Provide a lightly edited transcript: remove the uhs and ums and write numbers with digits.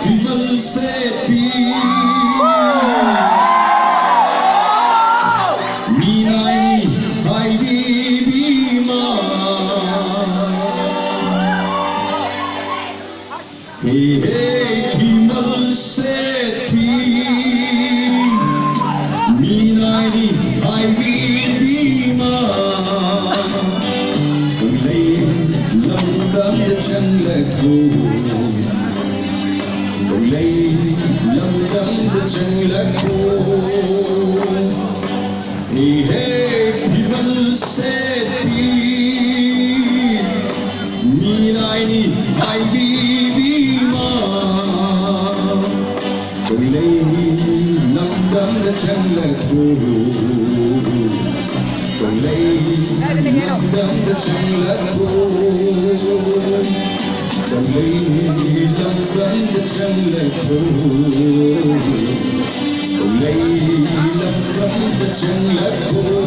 People say peace. Minai hai bima. Hey, people say peace. Minai hai bima. Lay lam lam the jungle. Lay lam lam the jungle. Hey, people say peace. Minai hai bima. Lay lam lam the jungle. Lay lam lam the jungle. Lay lam lam the jungle. Lay lam lam the jungle.